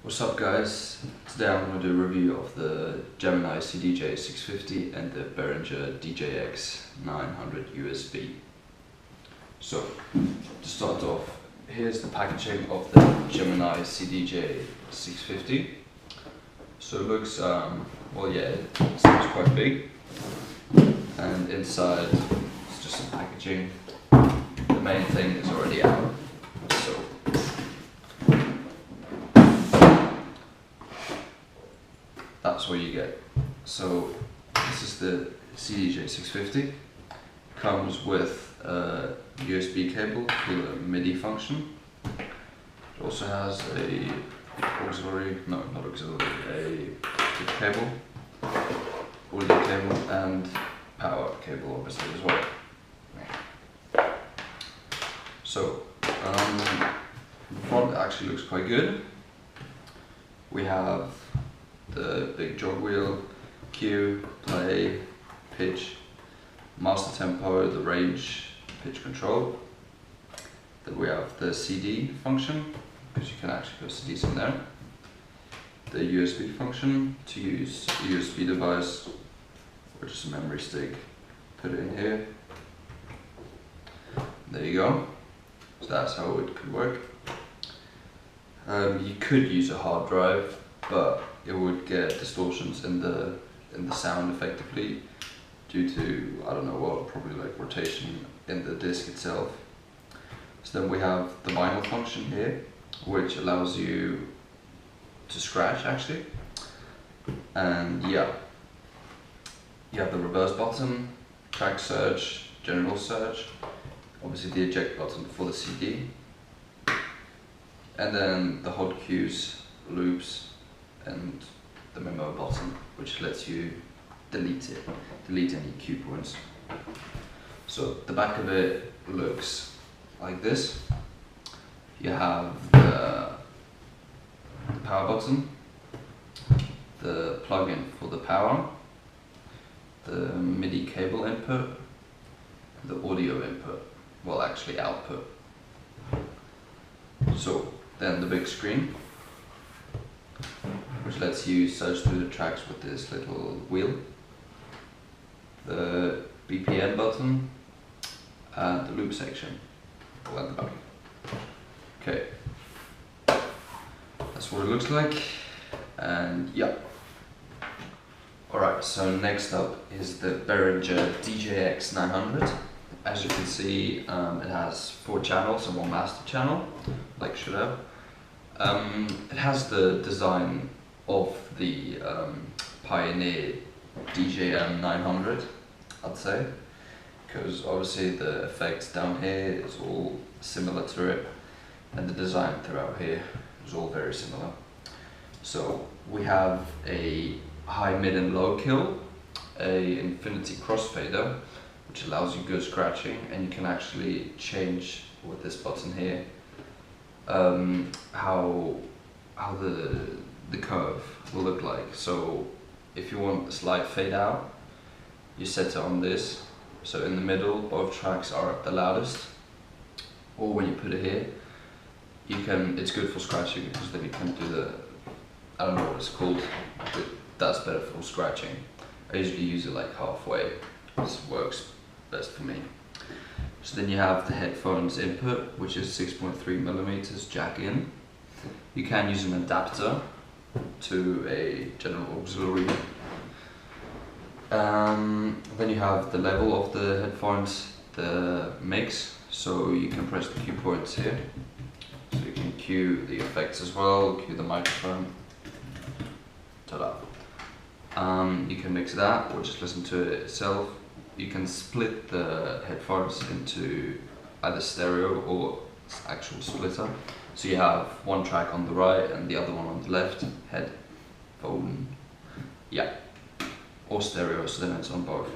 What's up guys? Today I'm going to do a review of the Gemini CDJ 650 and the Behringer DJX 900 USB. So, to start off, here's the packaging of the Gemini CDJ 650. So it looks, well yeah, it seems quite big. And inside, it's just some packaging. The main thing is already out. So, that's what you get. So this is the CDJ 650. Comes with a USB cable for the MIDI function. It also has a auxiliary, no, not auxiliary, a cable, audio cable, and power cable obviously as well. So the front actually looks quite good. We have the big jog wheel, cue, play, pitch, master tempo, the range, pitch control. Then we have the CD function, because you can actually put CDs in there. The USB function to use a USB device or just a memory stick, put it in here. There you go. So that's how it could work. You could use a hard drive, but it would get distortions in the sound effectively due to, I don't know what, probably like rotation in the disc itself. So then we have the vinyl function here, which allows you to scratch actually. And yeah, you have the reverse button, track search, general search, obviously the eject button for the CD, and then the hot cues, loops, and the memo button, which lets you delete any cue points. So the back of it looks like this. You have the power button, the plug-in for the power, the MIDI cable input, the audio input, well actually output. So then the big screen, which lets you search through the tracks with this little wheel, the BPM button, and the loop section, all at the back. Okay, that's what it looks like, and yeah. Alright, so next up is the Behringer DJX 900. As you can see, it has 4 channels and 1 master channel, like should have. It has the design of the Pioneer DJM 900, I'd say, because obviously the effects down here is all similar to it, and the design throughout here is all very similar. So we have a high, mid and low kill, a infinity crossfader, which allows you good scratching, and you can actually change with this button here how the curve will look like. So if you want a slight fade out, you set it on this, so in the middle both tracks are at the loudest, or when you put it here, you can, it's good for scratching because then you can do the, I don't know what it's called, but that's better for scratching. I usually use it like halfway, this works best for me. So then you have the headphones input, which is 6.3mm jack in. You can use an adapter to a general auxiliary. Then you have the level of the headphones, the mix, so you can press the cue points here. So you can cue the effects as well, cue the microphone. Ta-da. You can mix that or just listen to it itself. You can split the headphones into either stereo or actual splitter. So you have one track on the right and the other one on the left headphone. Yeah, or stereo, so then it's on both.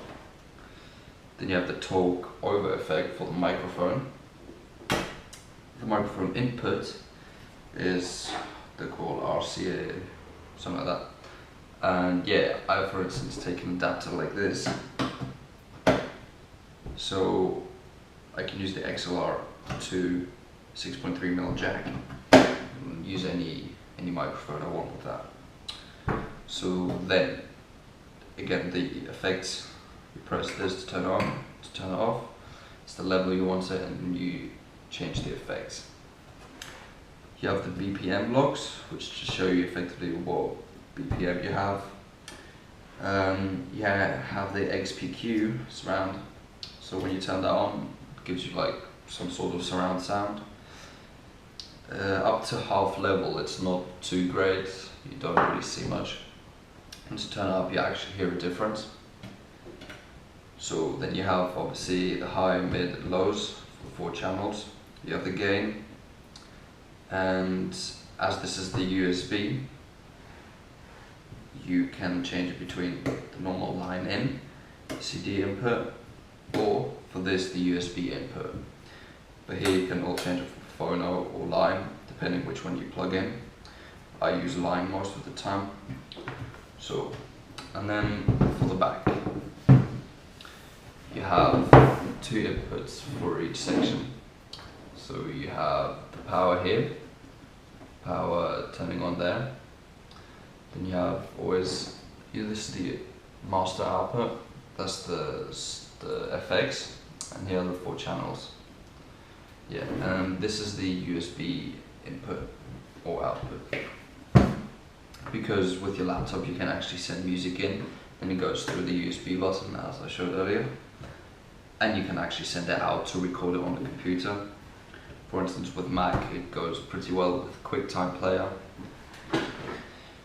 Then you have the talk over effect for the microphone. The microphone input is, they're called RCA, something like that. And yeah, I've for instance taken an adapter like this, so I can use the XLR to 6.3mm jack, use any any microphone I want with that. So then, again, the effects, you press this to turn it on, to turn it off. It's the level you want it, and you change the effects. You have the BPM blocks, which just show you effectively what BPM you have. You have the XPQ surround, so when you turn that on, it gives you like some sort of surround sound. Up to half level, it's not too great, you don't really see much. Once you turn it up, you actually hear a difference. So then you have obviously the high, mid, lows for 4 channels. You have the gain, and as this is the USB, you can change it between the normal line in, CD input, or for this the USB input. But here you can all change it for phono or line, depending which one you plug in. I use line most of the time. So, and then for the back, you have 2 inputs for each section. So you have the power here, power turning on there. Then you have always, this is the master output, that's the FX, and here are the 4 channels. Yeah, and this is the USB input or output. Because with your laptop you can actually send music in, and it goes through the USB button as I showed earlier. And you can actually send it out to record it on the computer. For instance, with Mac it goes pretty well with QuickTime Player.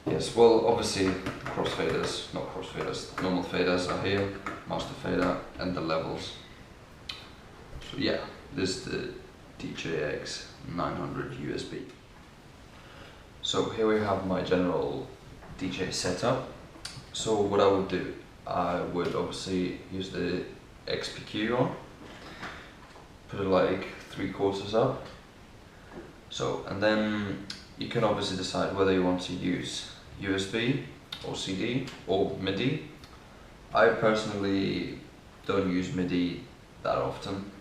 Yes, well obviously crossfaders, not crossfaders, normal faders are here, master fader, and the levels. So yeah, this is the DJX 900 USB. So here we have my general DJ setup. So what I would do, I would obviously use the XPQ on, put it like 3/4 up. So, and then you can obviously decide whether you want to use USB or CD or MIDI. I personally don't use MIDI that often,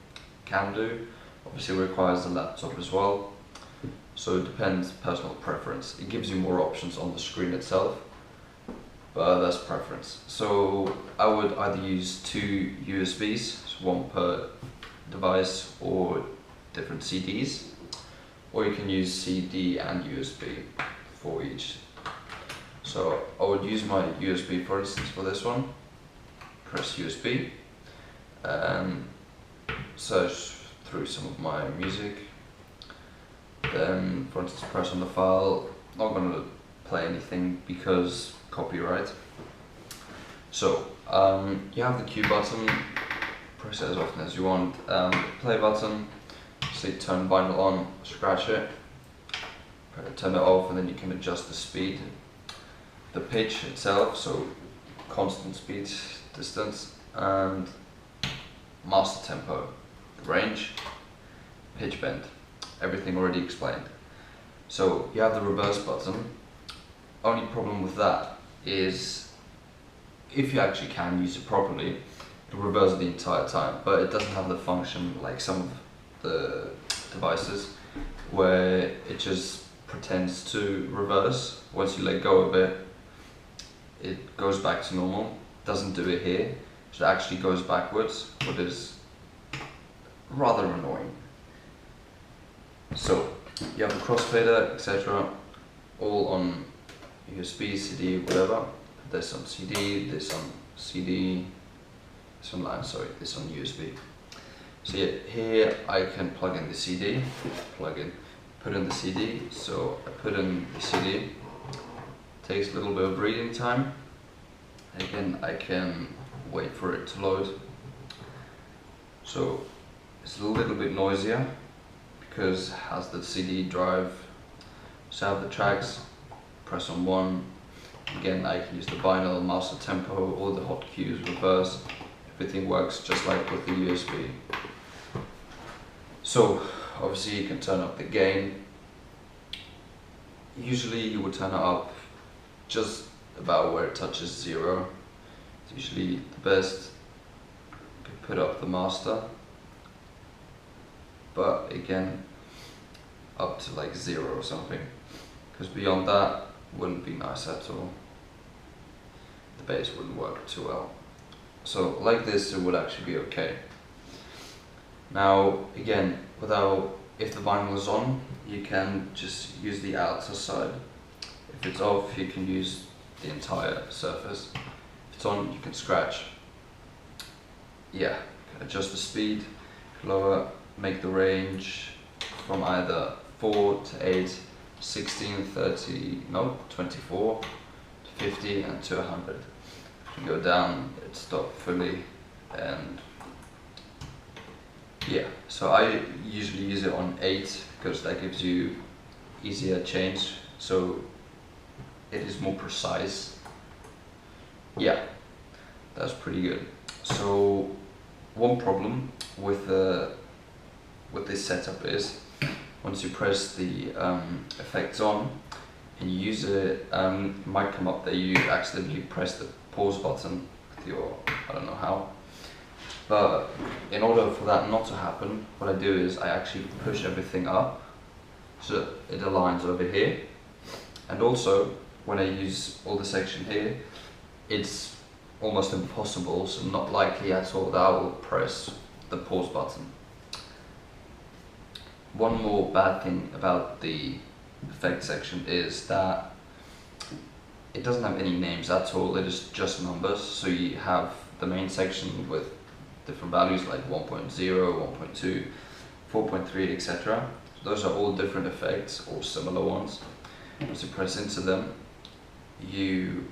can do, obviously it requires the laptop as well. So it depends, personal preference. It gives you more options on the screen itself, but that's preference. So I would either use 2 USBs, so 1 per device, or different CDs, or you can use CD and USB for each. So I would use my USB for instance for this one, press USB, and search through some of my music. Then, for instance, press on the file. Not going to play anything because copyright. So, you have the Q button, press it as often as you want. Play button, say turn vinyl on, scratch it, turn it off, and then you can adjust the speed. The pitch itself, so constant speed, distance, and master tempo, range, pitch bend. Everything already explained. So you have the reverse button. Only problem with that is if you actually can use it properly, it'll reverse the entire time, but it doesn't have the function like some of the devices where it just pretends to reverse. Once you let go of it, it goes back to normal. Doesn't do it here, so it actually goes backwards, which is rather annoying. So you have the crossfader, etc., all on USB, CD, whatever. This on CD, this on CD, this on line, sorry, this on USB. So yeah, here I can plug in the CD, put in the CD. So I put in the CD, takes a little bit of reading time. Again, I can wait for it to load. So it's a little bit noisier because it has the CD drive. So I have the tracks, press on 1. Again, I can use the vinyl, master tempo, all the hot cues, reverse. Everything works just like with the USB. So obviously you can turn up the gain. Usually you would turn it up just about where it touches 0. It's usually the best. You can put up the master, but again up to like 0 or something. because beyond that wouldn't be nice at all. The bass wouldn't work too well. So like this it would actually be okay. Now again, if the vinyl is on, you can just use the outer side. If it's off, you can use the entire surface. If it's on, you can scratch. Yeah, adjust the speed, lower, make the range from either 4 to 8, 16, 30, no, 24, to 50 and to 100. You go down, it stops fully, and yeah, so I usually use it on 8 because that gives you easier change, so it is more precise. Yeah, that's pretty good. So one problem with this setup is once you press the effects on and you use it, it might come up that you accidentally press the pause button with your, I don't know how. But in order for that not to happen, what I do is I actually push everything up so it aligns over here. And also, when I use all the section here, it's almost impossible, so not likely at all that I will press the pause button. One more bad thing about the effect section is that it doesn't have any names at all, it is just numbers. So you have the main section with different values like 1.0, 1.2, 4.3, etc. Those are all different effects or similar ones. Once you press into them, you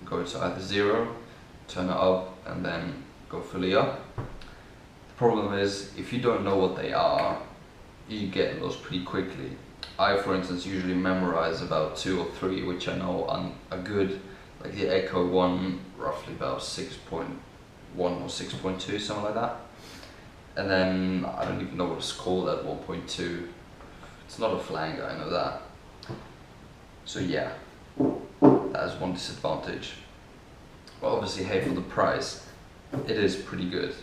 go to either 0, turn it up, and then go fully up. The problem is, if you don't know what they are, you get lost pretty quickly. I, for instance, usually memorize about 2 or 3 which I know are good, like the Echo one, roughly about 6.1 or 6.2, something like that. And then I don't even know what it's called at 1.2. It's not a flanger, I know that. So yeah, that is one disadvantage. But obviously, hey, for the price, it is pretty good.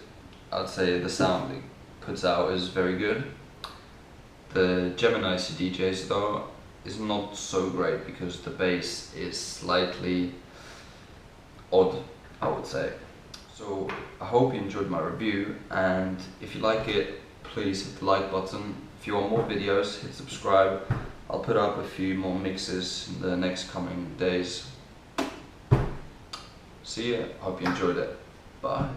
I'd say the sound it puts out is very good. The Gemini CDJs though is not so great because the bass is slightly odd, I would say. So I hope you enjoyed my review, and if you like it, please hit the like button. If you want more videos, hit subscribe. I'll put up a few more mixes in the next coming days. See ya, hope you enjoyed it. Bye.